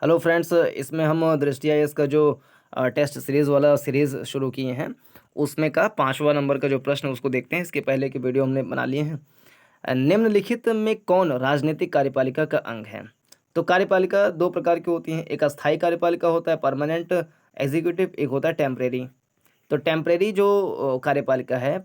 Hello friends, इसमें हम दृष्टि आईएएस का जो टेस्ट सीरीज़ वाला सीरीज़ शुरू किए हैं उसमें का 5वां नंबर का जो प्रश्न उसको देखते हैं। इसके पहले के वीडियो हमने बना लिए हैं। निम्नलिखित में कौन राजनीतिक कार्यपालिका का अंग है? तो कार्यपालिका दो प्रकार की होती हैं। एक अस्थायी कार्यपालिका होता है परमानेंट एग्जीक्यूटिव, एक होता है टेम्परेरी। तो टेम्परेरी जो कार्यपालिका है,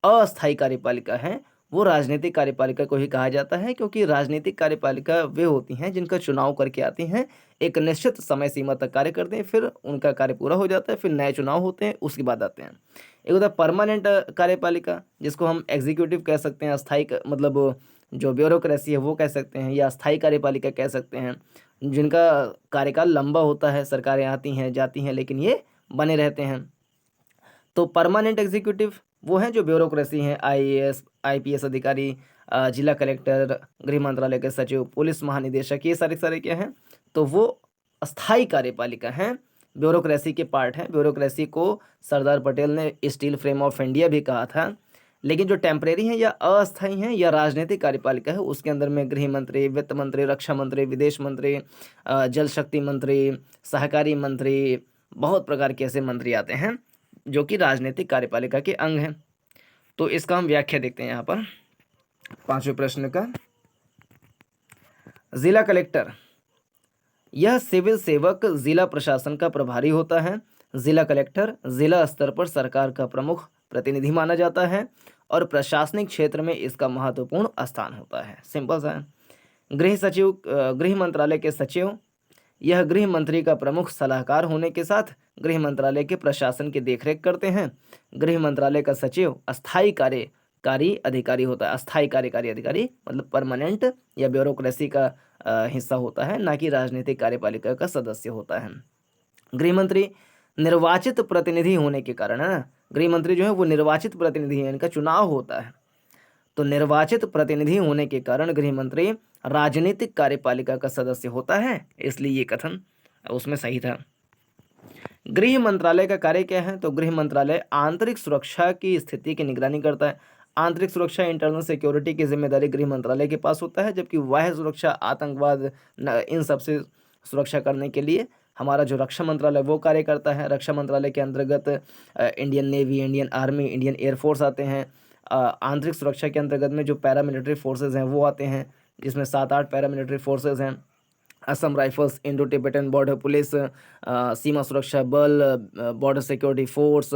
अस्थायी कार्यपालिका है, वो राजनीतिक कार्यपालिका को ही कहा जाता है, क्योंकि राजनीतिक कार्यपालिका वे होती हैं जिनका चुनाव करके आती हैं, एक निश्चित समय सीमा तक कार्य करते हैं, फिर उनका कार्य पूरा हो जाता है, फिर नए चुनाव होते हैं, उसके बाद आते हैं। एक होता है परमानेंट कार्यपालिका, जिसको हम एग्जीक्यूटिव कह सकते हैं, अस्थायी मतलब जो ब्यूरोक्रेसी है वो कह सकते हैं, या अस्थायी कार्यपालिका कह सकते हैं, जिनका कार्यकाल लंबा होता है, सरकारें आती हैं जाती हैं लेकिन ये बने रहते हैं। तो परमानेंट एग्जीक्यूटिव वो हैं जो ब्यूरोक्रेसी हैं, आईएएस आईपीएस अधिकारी, जिला कलेक्टर, गृह मंत्रालय के सचिव, पुलिस महानिदेशक, ये सारे सारे क्या हैं? तो वो अस्थायी कार्यपालिका हैं, ब्यूरोक्रेसी के पार्ट हैं। ब्यूरोक्रेसी को सरदार पटेल ने स्टील फ्रेम ऑफ इंडिया भी कहा था। लेकिन जो टेम्परेरी हैं या अस्थायी हैं या राजनीतिक कार्यपालिका है, उसके अंदर में गृह मंत्री, वित्त मंत्री, रक्षा मंत्री, विदेश मंत्री, जल शक्ति मंत्री, सहकारी मंत्री, बहुत प्रकार के ऐसे मंत्री आते हैं जो कि राजनीतिक कार्यपालिका के अंग हैं। तो इसका हम व्याख्या देखते हैं यहाँ पर 5वें प्रश्न का। जिला कलेक्टर, यह सिविल सेवक जिला प्रशासन का प्रभारी होता है। जिला कलेक्टर जिला स्तर पर सरकार का प्रमुख प्रतिनिधि माना जाता है और प्रशासनिक क्षेत्र में इसका महत्वपूर्ण स्थान होता है। सिंपल सा है। गृह सचिव, गृह मंत्रालय के सचिव, यह गृह मंत्री का प्रमुख सलाहकार होने के साथ गृह मंत्रालय के प्रशासन की देखरेख करते हैं। गृह मंत्रालय का सचिव अस्थायी कार्यकारी अधिकारी होता है। अस्थायी कार्यकारी अधिकारी मतलब परमानेंट या ब्यूरोक्रेसी का हिस्सा होता है, ना कि राजनीतिक कार्यपालिका का सदस्य होता है। गृह मंत्री निर्वाचित प्रतिनिधि होने के कारण, है ना, गृह मंत्री जो है वो निर्वाचित प्रतिनिधि है, इनका चुनाव होता है। तो निर्वाचित प्रतिनिधि होने के कारण गृह मंत्री राजनीतिक कार्यपालिका का सदस्य होता है, इसलिए ये कथन उसमें सही था। गृह मंत्रालय का कार्य क्या है? तो गृह मंत्रालय आंतरिक सुरक्षा की स्थिति की निगरानी करता है। आंतरिक सुरक्षा, इंटरनल सिक्योरिटी की जिम्मेदारी गृह मंत्रालय के पास होता है, जबकि बाह्य सुरक्षा, आतंकवाद, इन सबसे सुरक्षा करने के लिए हमारा जो रक्षा मंत्रालय वो कार्य करता है। रक्षा मंत्रालय के अंतर्गत Indian navy, Indian army, Indian air force आते हैं। आंतरिक सुरक्षा के अंतर्गत में जो पैरामिलिट्री फोर्सेज हैं वो आते हैं, जिसमें 7-8 पैरामिलिट्री फोर्सेज हैं। Assam rifles, Indo Tibetan border police, Seema Suraksha Bal, border security force,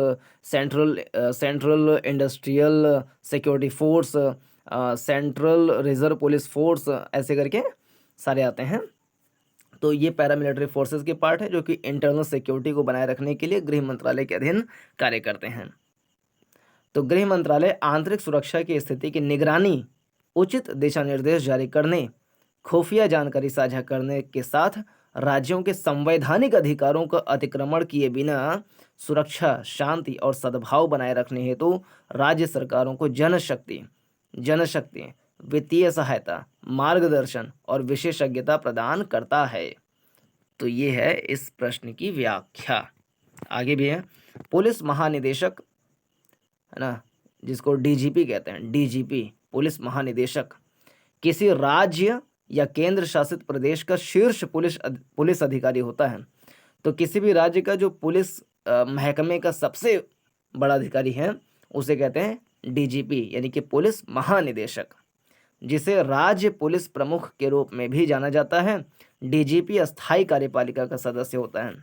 central industrial security force, central reserve police force, ऐसे करके सारे आते हैं। तो ये पैरामिलिट्री फोर्सेस के पार्ट है जो कि इंटरनल सिक्योरिटी को बनाए रखने के लिए गृह मंत्रालय के अधीन कार्य करते हैं। तो गृह मंत्रालय आंतरिक सुरक्षा की स्थिति की निगरानी, उचित दिशा निर्देश जारी करने, खुफिया जानकारी साझा करने के साथ राज्यों के संवैधानिक अधिकारों का अतिक्रमण किए बिना सुरक्षा, शांति और सद्भाव बनाए रखने हेतु राज्य सरकारों को जनशक्ति, वित्तीय सहायता, मार्गदर्शन और विशेषज्ञता प्रदान करता है। तो ये है इस प्रश्न की व्याख्या। आगे भी है। पुलिस महानिदेशक, है ना, जिसको डीजीपी कहते हैं, डीजीपी पुलिस महानिदेशक किसी राज्य या केंद्र शासित प्रदेश का शीर्ष पुलिस अधिकारी होता है। तो किसी भी राज्य का जो पुलिस महकमे का सबसे बड़ा अधिकारी है उसे कहते हैं डीजीपी, यानी कि पुलिस महानिदेशक, जिसे राज्य पुलिस प्रमुख के रूप में भी जाना जाता है। डीजीपी अस्थायी कार्यपालिका का सदस्य होता है।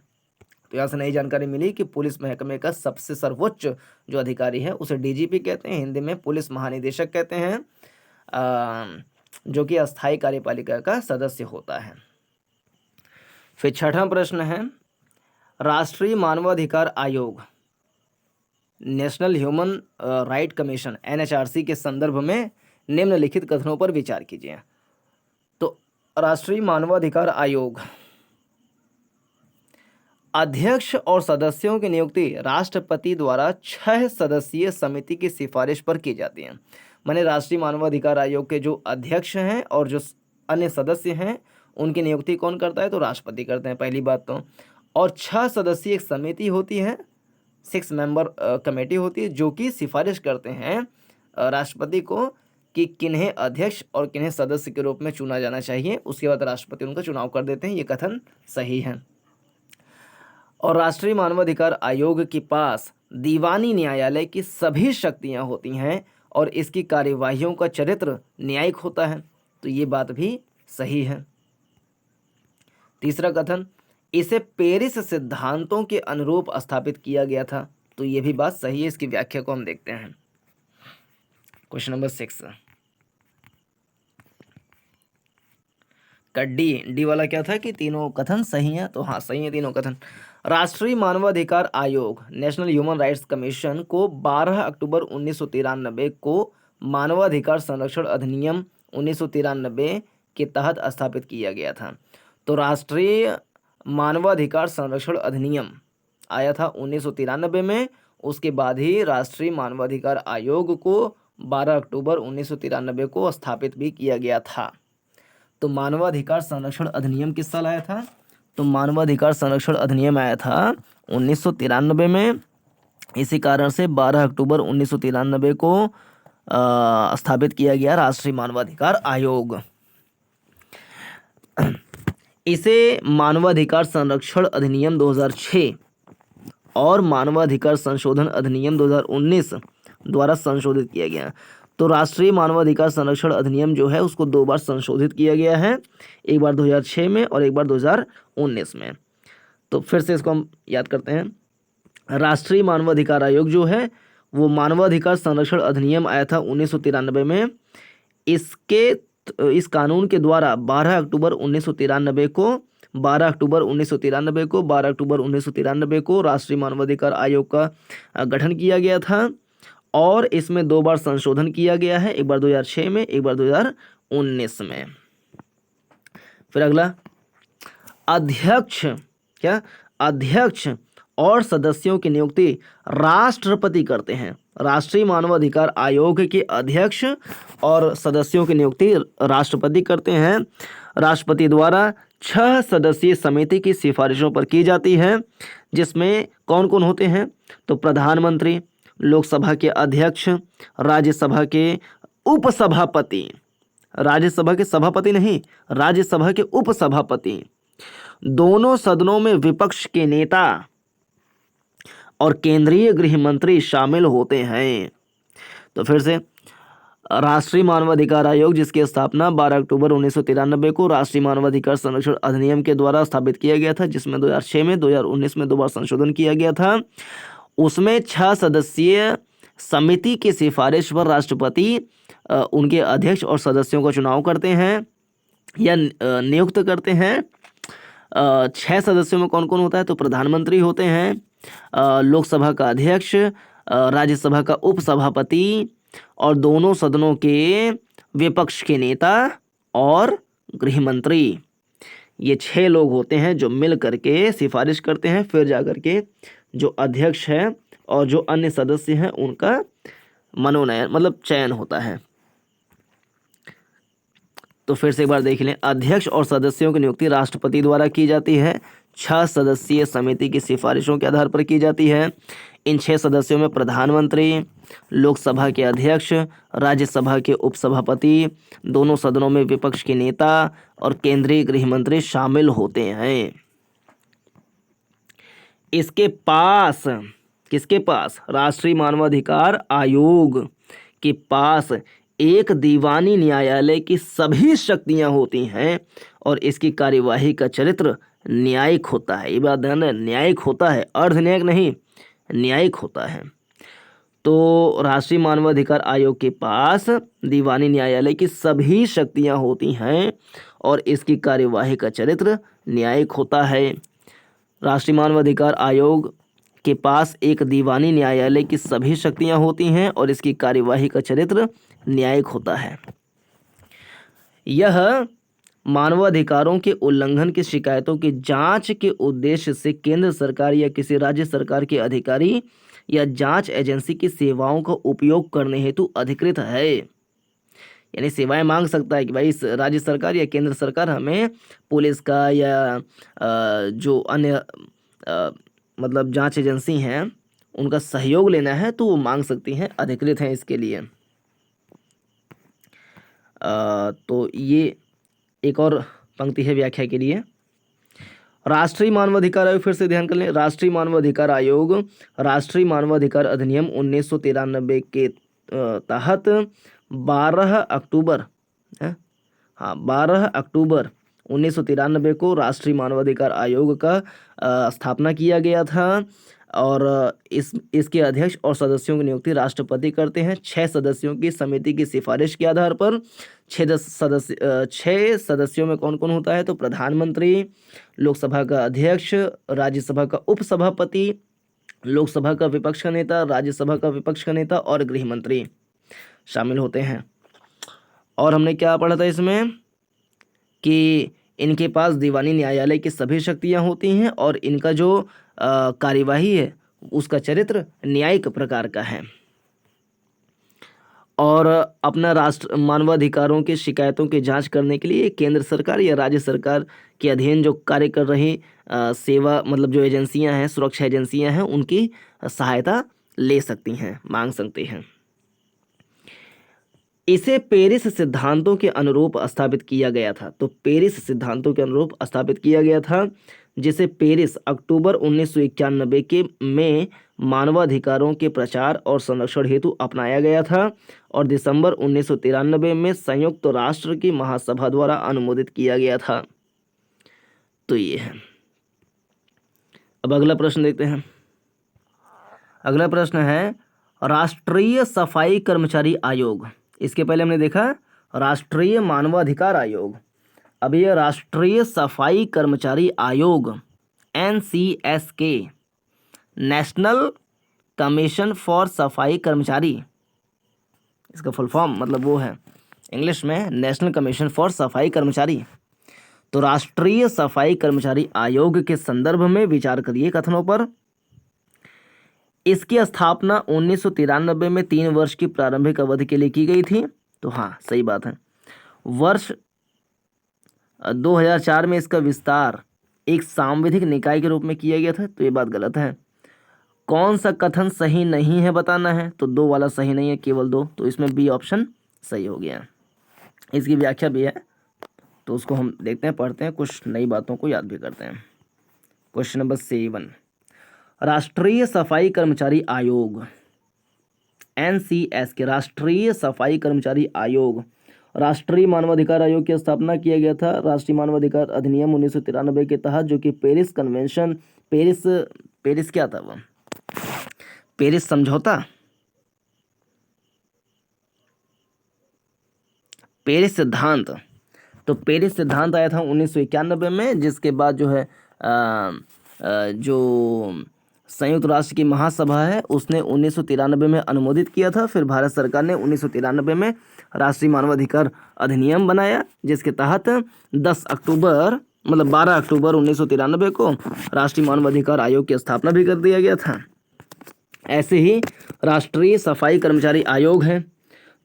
तो यहाँ से नई जानकारी मिली कि पुलिस महकमे का सबसे सर्वोच्च जो अधिकारी है उसे डीजीपी कहते हैं, हिंदी में पुलिस महानिदेशक कहते हैं, जो कि अस्थायी कार्यपालिका का सदस्य होता है। फिर 6वां प्रश्न है, राष्ट्रीय मानवाधिकार आयोग, national human right commission, NHRC के संदर्भ में निम्नलिखित कथनों पर विचार कीजिए। तो राष्ट्रीय मानवाधिकार आयोग अध्यक्ष और सदस्यों की नियुक्ति राष्ट्रपति द्वारा 6 सदस्यीय समिति की सिफारिश पर की जाती है। माने राष्ट्रीय मानवाधिकार आयोग के जो अध्यक्ष हैं और जो अन्य सदस्य हैं उनकी नियुक्ति कौन करता है? तो राष्ट्रपति करते हैं, पहली बात तो। और 6 सदस्यीय एक समिति होती है, 6 मेंबर कमेटी होती है, जो कि सिफारिश करते हैं राष्ट्रपति को कि किन्हें अध्यक्ष और किन्हें सदस्य के रूप में चुना जाना चाहिए, उसके बाद राष्ट्रपति उनका चुनाव कर देते हैं। ये कथन सही है। और राष्ट्रीय मानवाधिकार आयोग के पास दीवानी न्यायालय की सभी शक्तियां होती हैं और इसकी कार्यवाहियों का चरित्र न्यायिक होता है। तो ये बात भी सही है। तीसरा कथन, इसे पेरिस सिद्धांतों के अनुरूप स्थापित किया गया था। तो ये भी बात सही है। इसकी व्याख्या को हम देखते हैं। क्वेश्चन नंबर 6 का डी वाला क्या था कि तीनों कथन सही हैं। तो हाँ, सही है तीनों कथन। राष्ट्रीय मानवाधिकार आयोग नेशनल ह्यूमन राइट्स कमीशन को 12 अक्टूबर 1993 को मानवाधिकार संरक्षण अधिनियम 1993 के तहत स्थापित किया गया था। तो राष्ट्रीय मानवाधिकार संरक्षण अधिनियम आया था 1993 में। उसके बाद ही राष्ट्रीय मानवाधिकार आयोग को 12 अक्टूबर 1993 को स्थापित भी किया गया था। तो मानवाधिकार संरक्षण अधिनियम किस साल आया था? तो मानवाधिकार संरक्षण अधिनियम आया था 1993 में। इसी कारण से 12 अक्टूबर 1993 को स्थापित किया गया राष्ट्रीय मानवाधिकार आयोग। इसे मानवाधिकार संरक्षण अधिनियम 2006 और मानवाधिकार संशोधन अधिनियम 2019 द्वारा संशोधित किया गया। तो राष्ट्रीय मानवाधिकार संरक्षण अधिनियम जो है उसको 2 बार संशोधित किया गया है, एक बार 2006 में और एक बार 2019 में। तो फिर से इसको हम याद करते हैं। राष्ट्रीय मानवाधिकार आयोग जो है वो मानवाधिकार संरक्षण अधिनियम आया था 1993 में। इस कानून के द्वारा 12 अक्टूबर 1993 को राष्ट्रीय मानवाधिकार आयोग का गठन किया गया था और इसमें 2 बार संशोधन किया गया है, एक बार 2006 में, एक बार 2019 में। फिर अगला, अध्यक्ष और सदस्यों की नियुक्ति राष्ट्रपति करते हैं। राष्ट्रीय मानवाधिकार आयोग के अध्यक्ष और सदस्यों की नियुक्ति राष्ट्रपति करते हैं। राष्ट्रपति द्वारा 6 सदस्यीय समिति की सिफारिशों पर की जाती है, जिसमें कौन कौन होते हैं? तो प्रधानमंत्री, लोकसभा के अध्यक्ष, राज्यसभा के उपसभापति, राज्यसभा के सभापति नहीं, राज्यसभा के उपसभापति, दोनों सदनों में विपक्ष के नेता और केंद्रीय गृह मंत्री शामिल होते हैं। तो फिर से, राष्ट्रीय मानवाधिकार आयोग जिसकी स्थापना 12 अक्टूबर 1993 को राष्ट्रीय मानवाधिकार संरक्षण अधिनियम के द्वारा स्थापित किया गया था, जिसमें 2006 में, 2019 में 2 बार संशोधन किया गया था। उसमें 6 सदस्यीय समिति की सिफारिश पर राष्ट्रपति उनके अध्यक्ष और सदस्यों का चुनाव करते हैं या नियुक्त करते हैं। 6 सदस्यों में कौन कौन होता है? तो प्रधानमंत्री होते हैं, लोकसभा का अध्यक्ष, राज्यसभा का उपसभापति और दोनों सदनों के विपक्ष के नेता और गृह मंत्री। ये 6 लोग होते हैं जो मिल करके सिफारिश करते हैं, फिर जाकर के जो अध्यक्ष है और जो अन्य सदस्य हैं उनका मनोनयन मतलब चयन होता है। तो फिर से एक बार देख लें, अध्यक्ष और सदस्यों की नियुक्ति राष्ट्रपति द्वारा की जाती है, 6 सदस्यीय समिति की सिफारिशों के आधार पर की जाती है। इन 6 सदस्यों में प्रधानमंत्री, लोकसभा के अध्यक्ष, राज्यसभा के उपसभापति, दोनों सदनों में विपक्ष के नेता और केंद्रीय गृह मंत्री शामिल होते हैं। किसके पास? राष्ट्रीय मानवाधिकार आयोग के पास एक दीवानी न्यायालय की सभी शक्तियां होती हैं और इसकी कार्यवाही का चरित्र न्यायिक होता है। ये बात ध्यान रहे, न्यायिक होता है, अर्ध न्यायिक नहीं, न्यायिक होता है। तो राष्ट्रीय मानवाधिकार आयोग के पास दीवानी न्यायालय की सभी शक्तियां होती हैं और इसकी कार्यवाही का चरित्र न्यायिक होता है। राष्ट्रीय मानवाधिकार आयोग के पास एक दीवानी न्यायालय की सभी शक्तियां होती हैं और इसकी कार्यवाही का चरित्र न्यायिक होता है। यह मानवाधिकारों के उल्लंघन की शिकायतों की जांच के उद्देश्य से केंद्र सरकार या किसी राज्य सरकार के अधिकारी या जांच एजेंसी की सेवाओं का उपयोग करने हेतु अधिकृत है। यानी सेवाएं मांग सकता है कि भाई इस राज्य सरकार या केंद्र सरकार हमें पुलिस का या जो अन्य मतलब जांच एजेंसी हैं उनका सहयोग लेना है, तो वो मांग सकती हैं, अधिकृत हैं इसके लिए। तो ये एक और पंक्ति है व्याख्या के लिए। राष्ट्रीय मानवाधिकार आयोग, फिर से ध्यान कर लें, राष्ट्रीय मानवाधिकार आयोग राष्ट्रीय मानवाधिकार अधिनियम 1993 के तहत 12 अक्टूबर, हाँ 12 अक्टूबर 1993 को राष्ट्रीय मानवाधिकार आयोग का स्थापना किया गया था। और इसके अध्यक्ष और सदस्यों की नियुक्ति राष्ट्रपति करते हैं। 6 सदस्यों की समिति की सिफारिश के आधार पर 6 सदस्यों में कौन कौन होता है, तो प्रधानमंत्री, लोकसभा का अध्यक्ष, राज्यसभा का उपसभापति, लोकसभा का विपक्ष का नेता, राज्यसभा का विपक्ष का नेता और गृह मंत्री शामिल होते हैं। और हमने क्या पढ़ा था इसमें कि इनके पास दीवानी न्यायालय की सभी शक्तियां होती हैं और इनका जो कार्यवाही है उसका चरित्र न्यायिक प्रकार का है। और अपना राष्ट्र मानवाधिकारों के शिकायतों की जांच करने के लिए केंद्र सरकार या राज्य सरकार के अधीन जो कार्य कर रही सेवा मतलब जो एजेंसियां हैं, सुरक्षा एजेंसियां हैं, उनकी सहायता ले सकती हैं, मांग सकती हैं। इसे पेरिस सिद्धांतों के अनुरूप स्थापित किया गया था। तो पेरिस सिद्धांतों के अनुरूप स्थापित किया गया था, जिसे पेरिस अक्टूबर 1991 के में मानवाधिकारों के प्रचार और संरक्षण हेतु अपनाया गया था और दिसंबर 1993 में संयुक्त राष्ट्र की महासभा द्वारा अनुमोदित किया गया था। तो ये है। अब अगला प्रश्न देखते हैं। अगला प्रश्न है राष्ट्रीय सफाई कर्मचारी आयोग। इसके पहले हमने देखा राष्ट्रीय मानवाधिकार आयोग, अब यह राष्ट्रीय सफाई कर्मचारी आयोग NCSK, नेशनल कमीशन फॉर सफाई कर्मचारी, इसका फुल फॉर्म मतलब वो है इंग्लिश में नेशनल कमीशन फॉर सफाई कर्मचारी। तो राष्ट्रीय सफाई कर्मचारी आयोग के संदर्भ में विचार करिए कथनों पर। इसकी स्थापना 1993 में 3 वर्ष की प्रारंभिक अवधि के लिए की गई थी। तो हाँ सही बात है। वर्ष 2004 में इसका विस्तार एक सांविधिक निकाय के रूप में किया गया था। तो ये बात गलत है। कौन सा कथन सही नहीं है बताना है, तो 2 वाला सही नहीं है, केवल 2। तो इसमें बी ऑप्शन सही हो गया। इसकी व्याख्या भी है, तो उसको हम देखते हैं, पढ़ते हैं, कुछ नई बातों को याद भी करते हैं। क्वेश्चन नंबर 7, राष्ट्रीय सफाई कर्मचारी आयोग NCSK, राष्ट्रीय सफाई कर्मचारी आयोग राष्ट्रीय मानवाधिकार आयोग की स्थापना किया गया था राष्ट्रीय मानवाधिकार अधिनियम 1993 के तहत, जो कि पेरिस कन्वेंशन, पेरिस क्या था वो, पेरिस समझौता, पेरिस सिद्धांत। तो पेरिस सिद्धांत आया था 1991 में, जिसके बाद जो है जो संयुक्त राष्ट्र की महासभा है उसने 1993 में अनुमोदित किया था। फिर भारत सरकार ने 1993 में राष्ट्रीय मानवाधिकार अधिनियम बनाया, जिसके तहत 12 अक्टूबर 1993 को राष्ट्रीय मानवाधिकार आयोग की स्थापना भी कर दिया गया था। ऐसे ही राष्ट्रीय सफाई कर्मचारी आयोग है।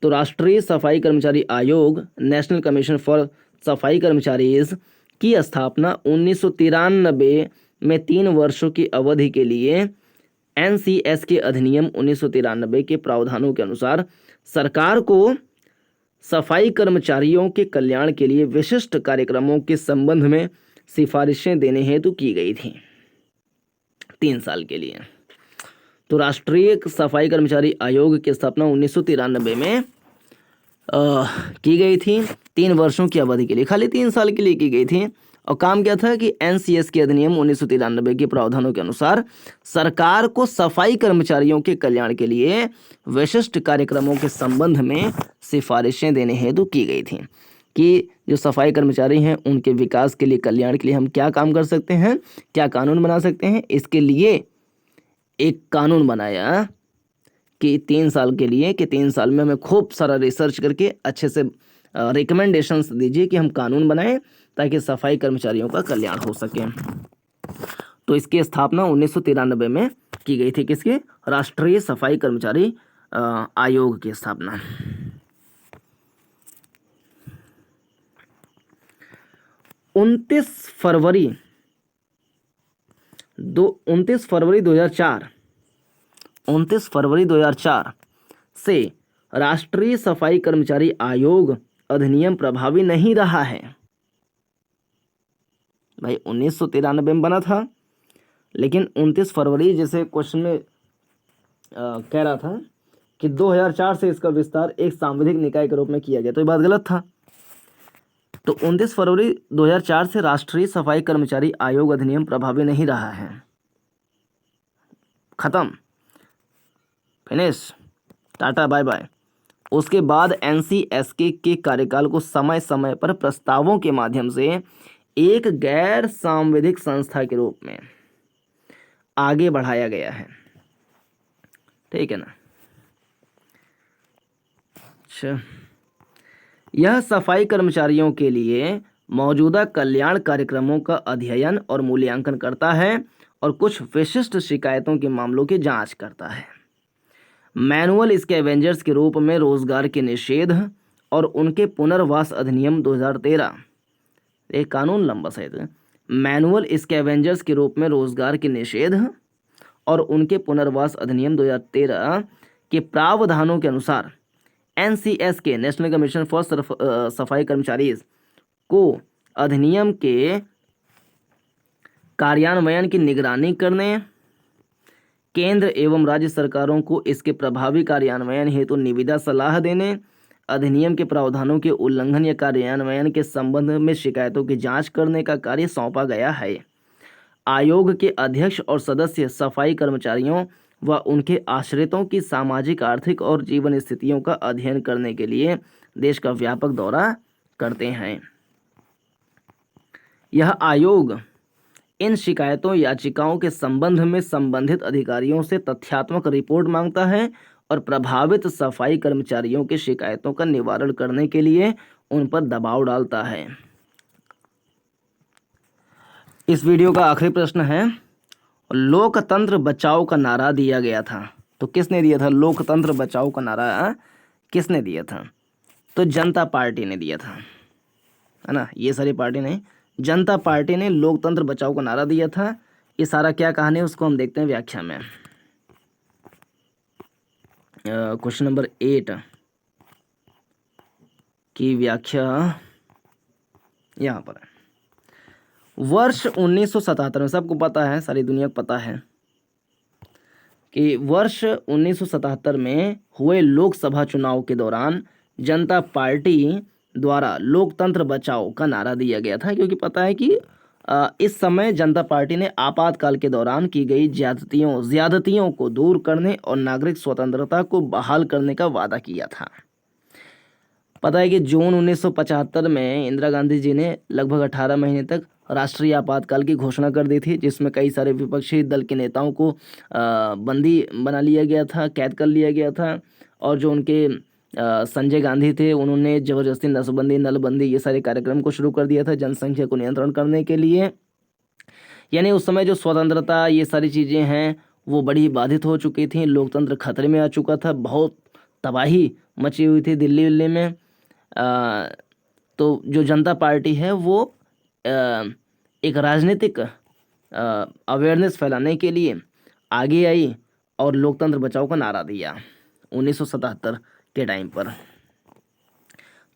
तो राष्ट्रीय सफाई कर्मचारी आयोग नेशनल कमीशन फॉर सफाई कर्मचारीज की स्थापना 1993 में 3 वर्षों की अवधि के लिए NCS के अधिनियम 1993 के प्रावधानों के अनुसार सरकार को सफाई कर्मचारियों के कल्याण के लिए विशिष्ट कार्यक्रमों के संबंध में सिफारिशें देने हेतु की गई थी 3 साल के लिए। तो राष्ट्रीय सफाई कर्मचारी आयोग की स्थापना 1993 में की गई थी 3 वर्षों की अवधि के लिए, खाली 3 साल के लिए की गई थी। और काम क्या था कि NCS के अधिनियम 1993 के प्रावधानों के अनुसार सरकार को सफाई कर्मचारियों के कल्याण के लिए विशिष्ट कार्यक्रमों के संबंध में सिफारिशें देने हेतु की गई थी कि जो सफाई कर्मचारी हैं उनके विकास के लिए, कल्याण के लिए हम क्या काम कर सकते हैं, क्या कानून बना सकते हैं। इसके लिए एक कानून बनाया कि 3 साल के लिए, कि 3 साल में हमें खूब सारा रिसर्च करके अच्छे से रिकमेंडेशंस दीजिए कि हम कानून बनाएं ताकि सफाई कर्मचारियों का कल्याण हो सके। तो इसकी स्थापना 1993 में की गई थी। किसके? राष्ट्रीय सफाई कर्मचारी आयोग की स्थापना। उनतीस फरवरी 2004 से राष्ट्रीय सफाई कर्मचारी आयोग अधिनियम प्रभावी नहीं रहा है। भाई 1993 में बना था, लेकिन 29 फरवरी जैसे क्वेश्चन में कह रहा था कि 2004 से इसका विस्तार एक सांविधिक निकाय के रूप में किया गया, तो ये बात गलत था। तो 29 फरवरी 2004 से राष्ट्रीय सफाई कर्मचारी आयोग अधिनियम प्रभावी नहीं रहा है। खत्म, फिनिश, टाटा बाय बाय। उसके बाद एनसीएसके के कार्यकाल को समय समय पर प्रस्तावों के माध्यम से एक गैर सांविधिक संस्था के रूप में आगे बढ़ाया गया है। ठीक है ना। अच्छा, यह सफाई कर्मचारियों के लिए मौजूदा कल्याण कार्यक्रमों का अध्ययन और मूल्यांकन करता है और कुछ विशिष्ट शिकायतों के मामलों की जांच करता है। मैनुअल स्कैवेंजर्स के रूप में रोजगार के निषेध और उनके पुनर्वास अधिनियम 2013, एक कानून लंबा सहित मैनुअल स्कैवेंजर्स के रूप में रोजगार के निषेध और उनके पुनर्वास अधिनियम 2013 के प्रावधानों के अनुसार एनसीएस के नेशनल कमीशन फॉर सफाई कर्मचारी को अधिनियम के कार्यान्वयन की निगरानी करने, केंद्र एवं राज्य सरकारों को इसके प्रभावी कार्यान्वयन हेतु निविदा सलाह देने, अधिनियम के प्रावधानों के उल्लंघन या कार्यान्वयन के संबंध में शिकायतों की जांच करने का कार्य सौंपा गया है। आयोग के अध्यक्ष और सदस्य सफाई कर्मचारियों व उनके आश्रितों की सामाजिक, आर्थिक और जीवन स्थितियों का अध्ययन करने के लिए देश का व्यापक दौरा करते हैं। यह आयोग इन शिकायतों याचिकाओं के संबंध में संबंधित अधिकारियों से तथ्यात्मक रिपोर्ट मांगता है और प्रभावित सफाई कर्मचारियों की शिकायतों का निवारण करने के लिए उन पर दबाव डालता है। इस वीडियो का आखिरी प्रश्न है, लोकतंत्र बचाओ का नारा दिया गया था, तो किसने दिया था? लोकतंत्र बचाओ का नारा किसने दिया था? तो जनता पार्टी ने दिया था, है ना। ये सारी पार्टी नहीं, जनता पार्टी ने लोकतंत्र बचाओ का नारा दिया था। ये सारा क्या कहानी है उसको हम देखते हैं व्याख्या में। क्वेश्चन नंबर 8 की व्याख्या यहाँ पर है। वर्ष 1977 में, सबको पता है, सारी दुनिया को पता है कि वर्ष 1977 में हुए लोकसभा चुनाव के दौरान जनता पार्टी द्वारा लोकतंत्र बचाओ का नारा दिया गया था, क्योंकि पता है कि इस समय जनता पार्टी ने आपातकाल के दौरान की गई ज्यादतियों को दूर करने और नागरिक स्वतंत्रता को बहाल करने का वादा किया था। पता है कि जून 1975 में इंदिरा गांधी जी ने लगभग 18 महीने तक राष्ट्रीय आपातकाल की घोषणा कर दी थी, जिसमें कई सारे विपक्षी दल के नेताओं को बंदी बना लिया गया था, कैद कर लिया गया था, और जो उनके संजय गांधी थे उन्होंने जबरदस्ती नसबंदी, नलबंदी, ये सारे कार्यक्रम को शुरू कर दिया था जनसंख्या को नियंत्रण करने के लिए। यानी उस समय जो स्वतंत्रता, ये सारी चीज़ें हैं वो बड़ी बाधित हो चुकी थी, लोकतंत्र खतरे में आ चुका था, बहुत तबाही मची हुई थी दिल्ली में। तो जो जनता पार्टी है वो एक राजनीतिक अवेयरनेस फैलाने के लिए आगे आई और लोकतंत्र बचाओ का नारा दिया 1977 के टाइम पर।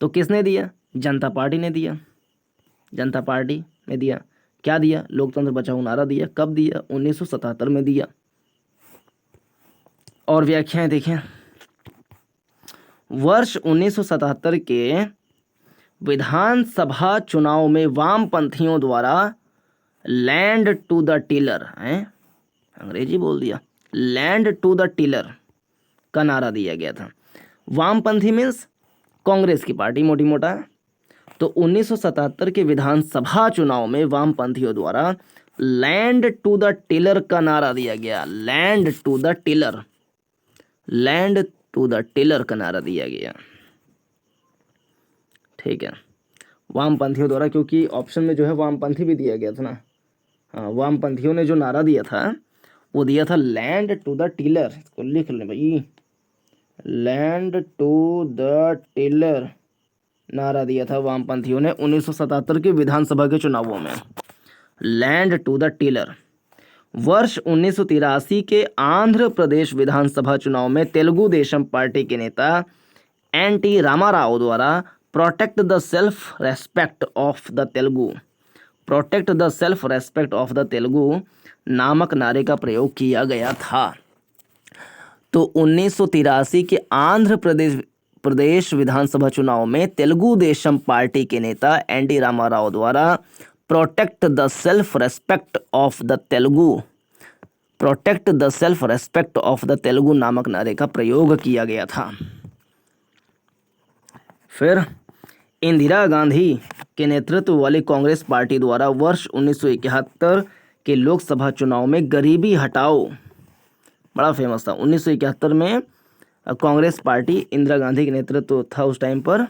तो किसने दिया? जनता पार्टी ने दिया। जनता पार्टी ने दिया, क्या दिया? लोकतंत्र बचाओ नारा दिया। कब दिया? 1977 में दिया। और व्याख्याएं देखें। वर्ष 1977 के विधानसभा चुनाव में वामपंथियों द्वारा लैंड टू द टिलर, अंग्रेजी बोल दिया, लैंड टू द टिलर का नारा दिया गया था। वामपंथी मीन्स कांग्रेस की पार्टी, मोटी मोटा। तो 1977 के विधानसभा चुनाव में वामपंथियों द्वारा लैंड टू द टिलर का नारा दिया गया। Land to the tiller, land to the tiller का नारा दिया गया। ठीक है, वामपंथियों द्वारा, क्योंकि ऑप्शन में जो है वामपंथी भी दिया गया था ना। हाँ, वामपंथियों ने जो नारा दिया था वो दिया था लैंड टू द टिलर। इसको लिख लें भाई, लैंड टू द टिलर नारा दिया था वामपंथियों ने 1977 के विधानसभा के चुनावों में। Land to the tiller. वर्ष 1983 के आंध्र प्रदेश विधानसभा चुनाव में तेलुगु देशम पार्टी के नेता एन टी रामाराव द्वारा protect the self respect of the Telugu, protect the self respect of the Telugu नामक नारे का प्रयोग किया गया था। तो 1983 के आंध्र प्रदेश विधानसभा चुनाव में तेलुगु देशम पार्टी के नेता एनटी रामाराव द्वारा protect the self respect of the Telugu, protect the self respect of the Telugu नामक नारे का प्रयोग किया गया था। फिर इंदिरा गांधी के नेतृत्व वाली कांग्रेस पार्टी द्वारा वर्ष 1971 के लोकसभा चुनाव में गरीबी हटाओ, बड़ा फेमस था 1971 में, कांग्रेस पार्टी इंदिरा गांधी के नेतृत्व था उस टाइम पर।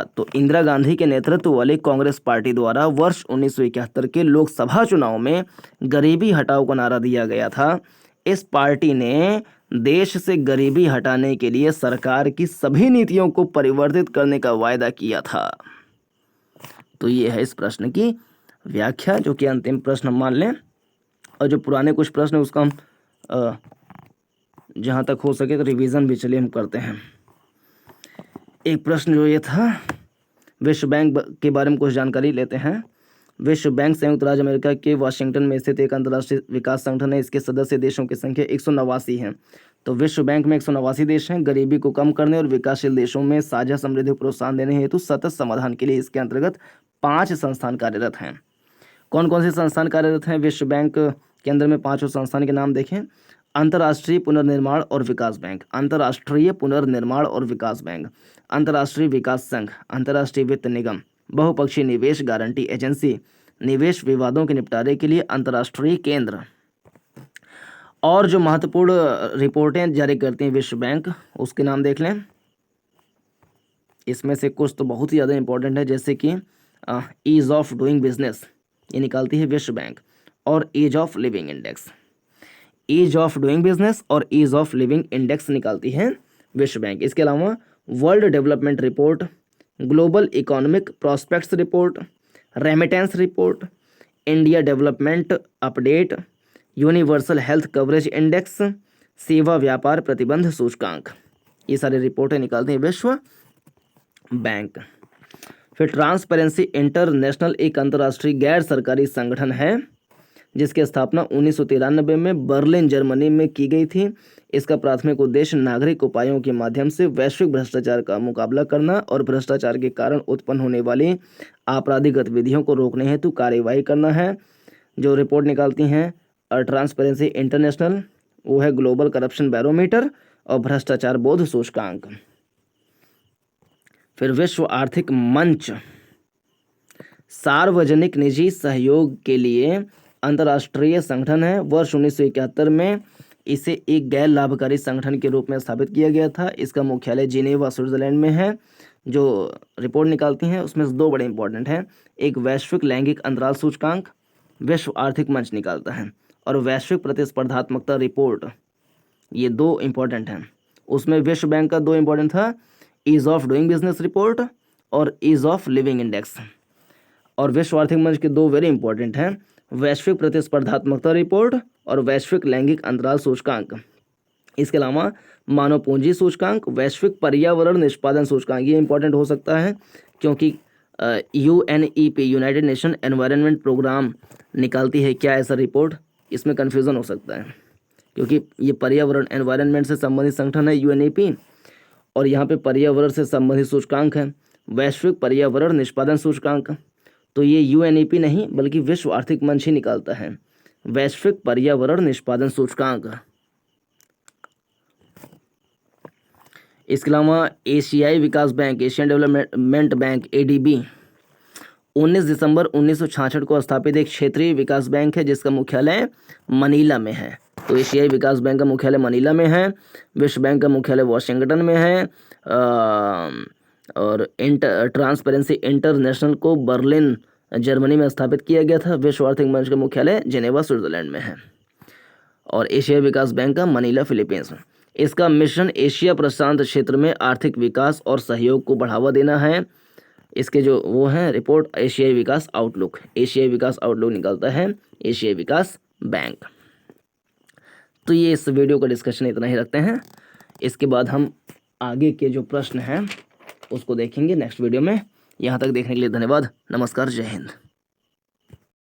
तो इंदिरा गांधी के नेतृत्व वाली कांग्रेस पार्टी द्वारा वर्ष 1971 के लोकसभा चुनाव में गरीबी हटाओ का नारा दिया गया था। इस पार्टी ने देश से गरीबी हटाने के लिए सरकार की सभी नीतियों को परिवर्तित करने का वायदा किया था। तो ये है इस प्रश्न की व्याख्या, जो कि अंतिम प्रश्न हम मान लें, और जो पुराने कुछ प्रश्न उसका हम जहाँ तक हो सके तो रिवीजन भी चलिए हम करते हैं। एक प्रश्न जो ये था, विश्व बैंक के बारे में कुछ जानकारी लेते हैं। विश्व बैंक संयुक्त राज्य अमेरिका के वाशिंगटन में स्थित एक अंतर्राष्ट्रीय विकास संगठन है। इसके सदस्य देशों की संख्या 189 है। तो विश्व बैंक में 189 देश हैं। गरीबी को कम करने और विकासशील देशों में साझा समृद्धि को प्रोत्साहन देने हेतु सतत समाधान के लिए इसके अंतर्गत 5 संस्थान कार्यरत हैं। कौन कौन से संस्थान कार्यरत हैं विश्व बैंक के अंदर में? 5 संस्थान के नाम देखें। अंतर्राष्ट्रीय पुनर्निर्माण और विकास बैंक, अंतर्राष्ट्रीय पुनर्निर्माण और विकास बैंक, अंतर्राष्ट्रीय विकास संघ, अंतर्राष्ट्रीय वित्त निगम, बहुपक्षीय निवेश गारंटी एजेंसी, निवेश विवादों के निपटारे के लिए अंतर्राष्ट्रीय केंद्र। और जो महत्वपूर्ण रिपोर्टें जारी करती हैं विश्व बैंक, उसके नाम देख लें। इसमें से कुछ तो बहुत ही ज़्यादा इंपॉर्टेंट है, जैसे कि ईज ऑफ डूइंग बिजनेस, ये निकालती है विश्व बैंक, और ease of living index. Ease of doing business और ईज ऑफ लिविंग इंडेक्स निकालती है विश्व बैंक। इसके अलावा world development report, global economic prospects report, remittance report, India development update, universal health coverage index, सेवा व्यापार प्रतिबंध सूचकांक, ये सारी रिपोर्टें निकालते हैं विश्व बैंक। फिर ट्रांसपेरेंसी इंटरनेशनल एक अंतर्राष्ट्रीय गैर सरकारी संगठन है जिसकी स्थापना 1993 में बर्लिन जर्मनी में की गई थी। इसका प्राथमिक उद्देश्य नागरिक उपायों के माध्यम से वैश्विक भ्रष्टाचार का मुकाबला करना और भ्रष्टाचार के कारण उत्पन्न होने वाली आपराधिक गतिविधियों को रोकने हेतु कार्यवाही करना है। जो रिपोर्ट निकालती हैं ट्रांसपेरेंसी इंटरनेशनल, वो है ग्लोबल करप्शन बैरोमीटर और भ्रष्टाचार बोध सूचकांक। फिर विश्व आर्थिक मंच सार्वजनिक निजी सहयोग के लिए अंतर्राष्ट्रीय संगठन है। वर्ष 1971 में इसे एक गैर लाभकारी संगठन के रूप में स्थापित किया गया था। इसका मुख्यालय जिनेवा स्विट्जरलैंड में है। जो रिपोर्ट निकालती हैं उसमें 2 बड़े इंपॉर्टेंट हैं, एक वैश्विक लैंगिक अंतराल सूचकांक विश्व आर्थिक मंच निकालता है, और वैश्विक प्रतिस्पर्धात्मकता रिपोर्ट, ये 2 इंपॉर्टेंट हैं। उसमें विश्व बैंक का 2 इंपॉर्टेंट था, ease of doing business report और ईज ऑफ लिविंग इंडेक्स। और विश्व आर्थिक मंच के 2 वेरी इंपॉर्टेंट हैं, वैश्विक प्रतिस्पर्धात्मकता रिपोर्ट और वैश्विक लैंगिक अंतराल सूचकांक। इसके अलावा मानव पूंजी सूचकांक, वैश्विक पर्यावरण निष्पादन सूचकांक, ये इंपॉर्टेंट हो सकता है क्योंकि UNEP United Nation Environment Programme निकालती है क्या ऐसा रिपोर्ट, इसमें कन्फ्यूज़न हो सकता है क्योंकि ये पर्यावरण एनवायरनमेंट से संबंधित संगठन है UNEP, और यहाँ पे पर्यावरण से संबंधित सूचकांक है वैश्विक पर्यावरण निष्पादन सूचकांक। तो ये UNEP नहीं बल्कि विश्व आर्थिक मंच ही निकालता है वैश्विक पर्यावरण निष्पादन सूचकांक। इसके अलावा एशियाई विकास बैंक, एशियन डेवलपमेंट बैंक ADB 19 दिसंबर 1966 को स्थापित एक क्षेत्रीय विकास बैंक है जिसका मुख्यालय मनीला में है। तो एशियाई विकास बैंक का मुख्यालय मनीला में है, विश्व बैंक का मुख्यालय वॉशिंगटन में है, और ट्रांसपेरेंसी इंटरनेशनल को बर्लिन जर्मनी में स्थापित किया गया था। विश्व आर्थिक मंच का मुख्यालय जिनेवा स्विट्जरलैंड में है, और एशियाई विकास बैंक का मनीला फिलीपींस में। इसका मिशन एशिया प्रशांत क्षेत्र में आर्थिक विकास और सहयोग को बढ़ावा देना है। इसके जो वो हैं रिपोर्ट एशियाई विकास आउटलुक, एशियाई विकास आउटलुक निकालता है एशियाई विकास बैंक। तो ये इस वीडियो का डिस्कशन इतना ही रखते हैं। इसके बाद हम आगे के जो प्रश्न हैं उसको देखेंगे नेक्स्ट वीडियो में। यहाँ तक देखने के लिए धन्यवाद। नमस्कार, जय हिंद।